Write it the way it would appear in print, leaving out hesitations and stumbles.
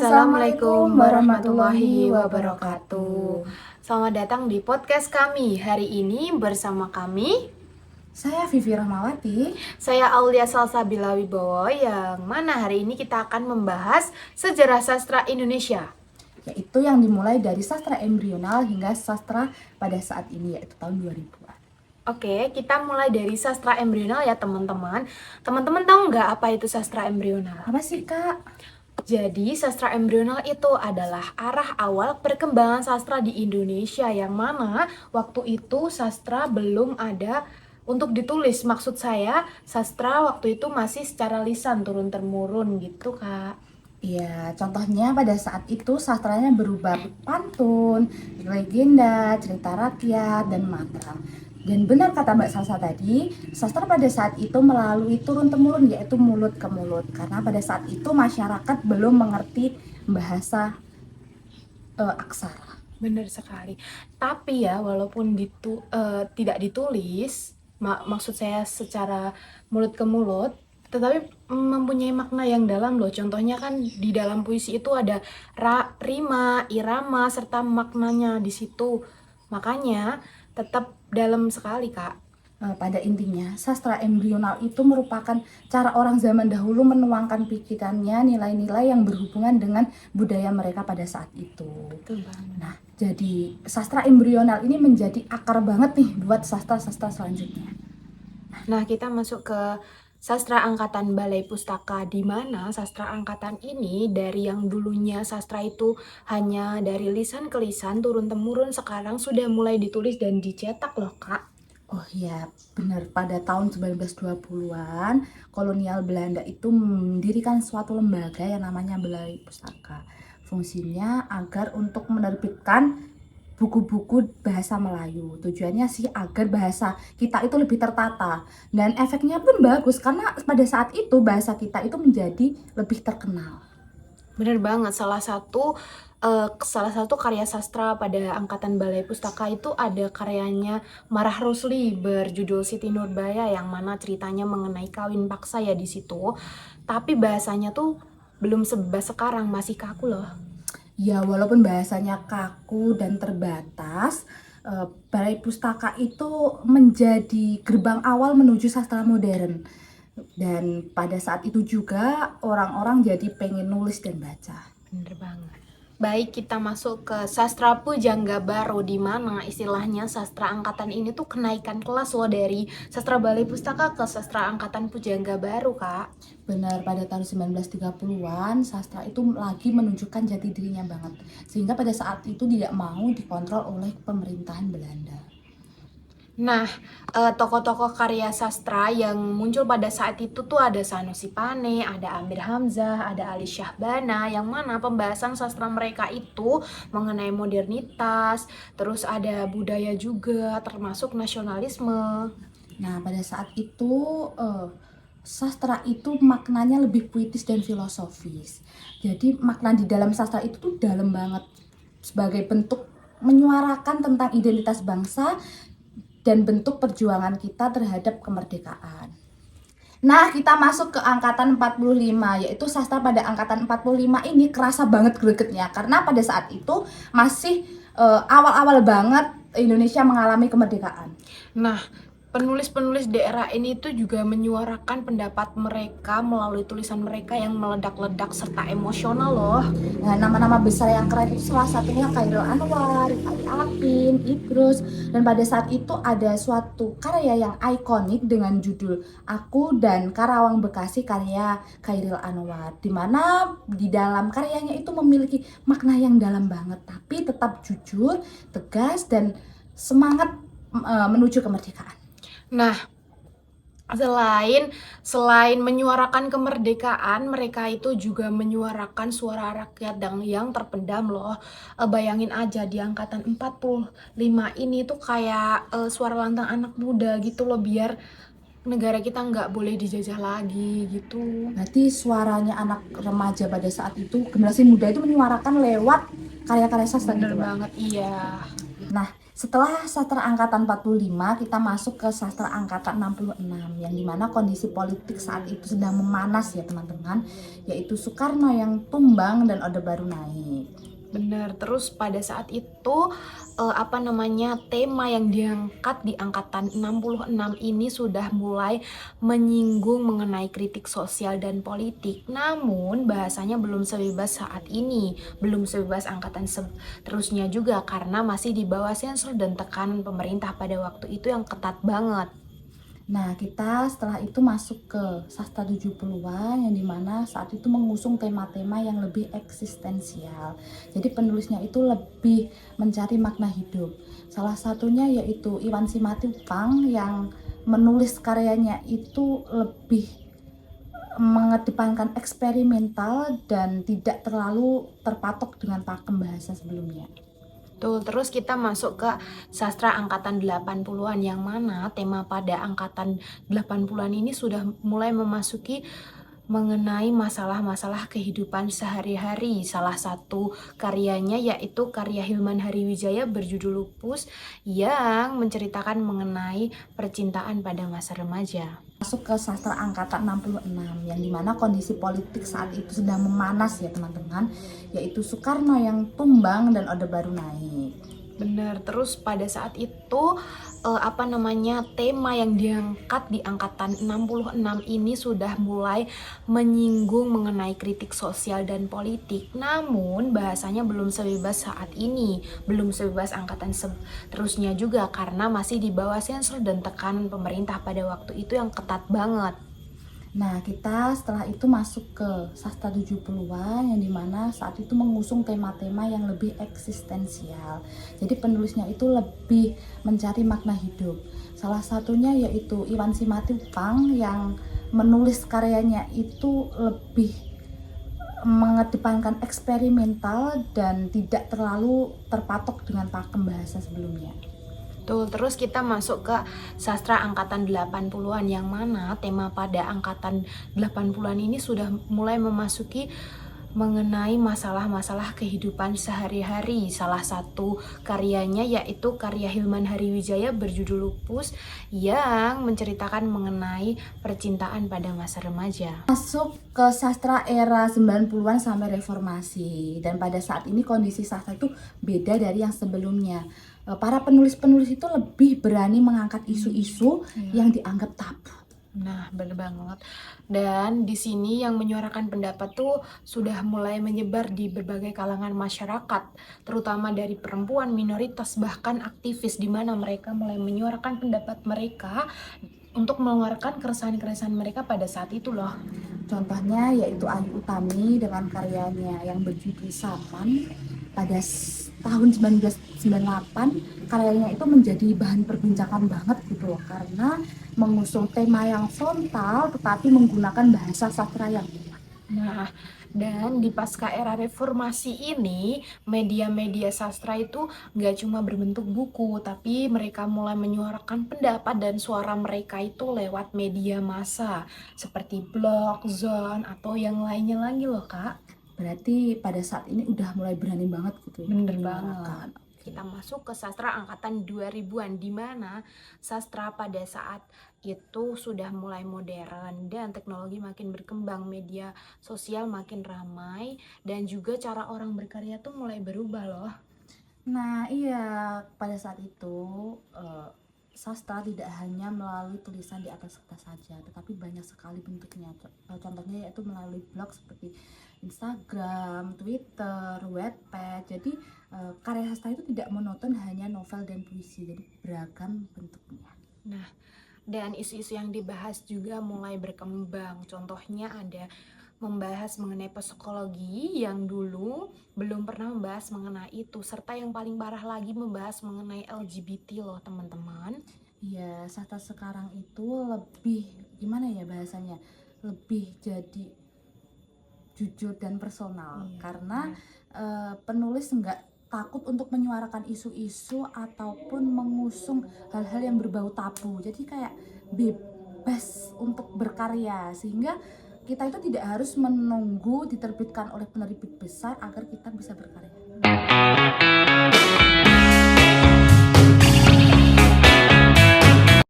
Assalamualaikum warahmatullahi wabarakatuh. Selamat datang di podcast kami. Hari ini bersama kami, Saya Vivi Rahmawati. saya Aulia Salsabila Wibowo, yang mana hari ini kita akan membahas sejarah sastra Indonesia. Yaitu yang dimulai dari sastra embrional hingga sastra pada saat ini, yaitu tahun 2000-an. Oke, kita mulai dari sastra embrional ya teman-teman. Teman-teman tahu nggak apa itu sastra embrional? Apa sih, Kak? Jadi, sastra embrional itu adalah arah awal perkembangan sastra di Indonesia, yang mana waktu itu sastra belum ada untuk ditulis. Maksud saya, sastra waktu itu masih secara lisan turun-temurun gitu, Kak. Iya, contohnya pada saat itu sastranya berupa pantun, legenda, cerita rakyat, dan matra. Dan benar kata Mbak Salsa tadi, sastra pada saat itu melalui turun-temurun, yaitu mulut ke mulut. Karena pada saat itu masyarakat belum mengerti bahasa aksara. Benar sekali. Tapi ya, walaupun tidak ditulis, maksud saya secara mulut ke mulut, tetapi mempunyai makna yang dalam loh. Contohnya kan di dalam puisi itu ada rima, irama, serta maknanya di situ. Makanya tetap dalam sekali, Kak. Pada intinya, sastra embrional itu merupakan cara orang zaman dahulu menuangkan pikirannya, nilai-nilai yang berhubungan dengan budaya mereka pada saat itu. Betul banget. Nah, jadi sastra embrional ini menjadi akar banget nih buat sastra-sastra selanjutnya. Nah, kita masuk ke sastra angkatan Balai Pustaka, di mana sastra angkatan ini dari yang dulunya sastra itu hanya dari lisan ke lisan turun-temurun, sekarang sudah mulai ditulis dan dicetak loh, Kak. Oh iya, benar. Pada tahun 1920-an, kolonial Belanda itu mendirikan suatu lembaga yang namanya Balai Pustaka. Fungsinya agar untuk menerbitkan buku-buku bahasa Melayu. Tujuannya sih agar bahasa kita itu lebih tertata. Dan efeknya pun bagus karena pada saat itu bahasa kita itu menjadi lebih terkenal. Bener banget, salah satu karya sastra pada angkatan Balai Pustaka itu ada karyanya Marah Rusli berjudul Siti Nurbaya, yang mana ceritanya mengenai kawin paksa ya di situ. Tapi bahasanya tuh belum sebebas sekarang, masih kaku loh. Ya, walaupun bahasanya kaku dan terbatas, Balai Pustaka itu menjadi gerbang awal menuju sastra modern. Dan pada saat itu juga orang-orang jadi pengen nulis dan baca. Bener banget. Baik, kita masuk ke sastra pujangga baru, di mana istilahnya sastra angkatan ini tuh kenaikan kelas loh dari sastra Balai Pustaka ke sastra angkatan pujangga baru, Kak. Benar, pada tahun 1930-an sastra itu lagi menunjukkan jati dirinya banget. Sehingga pada saat itu tidak mau dikontrol oleh pemerintahan Belanda. Nah, tokoh-tokoh karya sastra yang muncul pada saat itu tuh ada Sanusi Pane, ada Amir Hamzah, ada Ali Syahbana, yang mana pembahasan sastra mereka itu mengenai modernitas, terus ada budaya juga, termasuk nasionalisme. Nah, pada saat itu sastra itu maknanya lebih puitis dan filosofis. Jadi makna di dalam sastra itu tuh dalam banget, sebagai bentuk menyuarakan tentang identitas bangsa dan bentuk perjuangan kita terhadap kemerdekaan. Nah, kita masuk ke angkatan 45, yaitu sastra pada angkatan 45 ini kerasa banget gregetnya karena pada saat itu masih awal-awal banget Indonesia mengalami kemerdekaan. Nah, penulis-penulis daerah ini tuh juga menyuarakan pendapat mereka melalui tulisan mereka yang meledak-ledak serta emosional loh. Nah, nama-nama besar yang keren itu salah satunya Chairil Anwar, Ali Apin, Idrus. Dan pada saat itu ada suatu karya yang ikonik dengan judul Aku dan Karawang Bekasi karya Chairil Anwar, di mana di dalam karyanya itu memiliki makna yang dalam banget, tapi tetap jujur, tegas, dan semangat menuju kemerdekaan. Nah, selain menyuarakan kemerdekaan, mereka itu juga menyuarakan suara rakyat yang terpendam loh. Bayangin aja di angkatan 45 ini tuh kayak suara lantang anak muda gitu loh, biar negara kita nggak boleh dijajah lagi gitu. Berarti suaranya anak remaja pada saat itu, generasi muda itu menyuarakan lewat karya-karya sastra Bener gitu, Mbak. banget, iya. Nah, Setelah sastra angkatan 45, kita masuk ke sastra angkatan 66, yang dimana kondisi politik saat itu sedang memanas ya teman-teman, yaitu Soekarno yang tumbang dan Orde Baru naik. Benar, terus pada saat itu tema yang diangkat di angkatan 66 ini sudah mulai menyinggung mengenai kritik sosial dan politik. Namun bahasanya belum sebebas saat ini, belum sebebas angkatan terusnya juga karena masih di bawah sensor dan tekanan pemerintah pada waktu itu yang ketat banget. Nah, kita setelah itu masuk ke sastra 70-an yang dimana saat itu mengusung tema-tema yang lebih eksistensial. Jadi penulisnya itu lebih mencari makna hidup. Salah satunya yaitu Iwan Simatupang yang menulis karyanya itu lebih mengedepankan eksperimental dan tidak terlalu terpatok dengan pakem bahasa sebelumnya. Tuh, terus kita masuk ke sastra angkatan 80-an yang mana tema pada angkatan 80-an ini sudah mulai memasuki mengenai masalah-masalah kehidupan sehari-hari. Salah satu karyanya yaitu karya Hilman Hariwijaya berjudul Lupus yang menceritakan mengenai percintaan pada masa remaja. Masuk ke sastra angkatan 66 yang dimana kondisi politik saat itu sedang memanas ya teman-teman, yaitu Soekarno yang tumbang dan Orde Baru naik. Benar, terus pada saat itu tema yang diangkat di angkatan 66 ini sudah mulai menyinggung mengenai kritik sosial dan politik. Namun bahasanya belum sebebas saat ini, belum sebebas angkatan terusnya juga karena masih di bawah sensor dan tekanan pemerintah pada waktu itu yang ketat banget. Nah, kita setelah itu masuk ke sastra 70-an yang dimana saat itu mengusung tema-tema yang lebih eksistensial. Jadi penulisnya itu lebih mencari makna hidup. Salah satunya yaitu Iwan Simatupang yang menulis karyanya itu lebih mengedepankan eksperimental dan tidak terlalu terpatok dengan pakem bahasa sebelumnya. Tuh, terus kita masuk ke sastra angkatan 80-an yang mana tema pada angkatan 80-an ini sudah mulai memasuki mengenai masalah-masalah kehidupan sehari-hari. Salah satu karyanya yaitu karya Hilman Hariwijaya berjudul Lupus yang menceritakan mengenai percintaan pada masa remaja. Masuk ke sastra era 90-an sampai reformasi, dan pada saat ini kondisi sastra itu beda dari yang sebelumnya. Para penulis-penulis itu lebih berani mengangkat isu-isu yang dianggap tabu. Nah, bener banget. Dan di sini yang menyuarakan pendapat tuh sudah mulai menyebar di berbagai kalangan masyarakat, terutama dari perempuan, minoritas, bahkan aktivis, di mana mereka mulai menyuarakan pendapat mereka untuk mengeluarkan keresahan-keresahan mereka pada saat itu loh. Contohnya yaitu Ayu Utami dengan karyanya yang berjudul Sapan pada tahun 1998. Karyanya itu menjadi bahan perbincangan banget gitu loh, karena mengusung tema yang frontal tetapi menggunakan bahasa sastra yang kuat. Nah, dan di pasca era reformasi ini, media-media sastra itu nggak cuma berbentuk buku, tapi mereka mulai menyuarakan pendapat dan suara mereka itu lewat media massa, seperti blog, zone, atau yang lainnya lagi loh, Kak. Berarti pada saat ini udah mulai berani banget gitu ya. Bener menyuarakan. banget. Kita masuk ke sastra angkatan 2000-an, di mana sastra pada saat itu sudah mulai modern dan teknologi makin berkembang, media sosial makin ramai, dan juga cara orang berkarya tuh mulai berubah loh. Nah iya, pada saat itu sastra tidak hanya melalui tulisan di atas kertas saja, tetapi banyak sekali bentuknya. Contohnya yaitu melalui blog seperti Instagram, Twitter, Wattpad. Jadi karya sastra itu tidak monoton hanya novel dan puisi, jadi beragam bentuknya. Nah, dan isu-isu yang dibahas juga mulai berkembang. Contohnya ada membahas mengenai psikologi yang dulu belum pernah membahas mengenai itu, serta yang paling parah lagi membahas mengenai LGBT loh teman-teman. Iya, sastra sekarang itu lebih gimana ya bahasanya, lebih jadi jujur dan personal. Iya, karena penulis nggak takut untuk menyuarakan isu-isu ataupun mengusung hal-hal yang berbau tabu. Jadi kayak bebas untuk berkarya, sehingga kita itu tidak harus menunggu diterbitkan oleh penerbit besar agar kita bisa berkarya.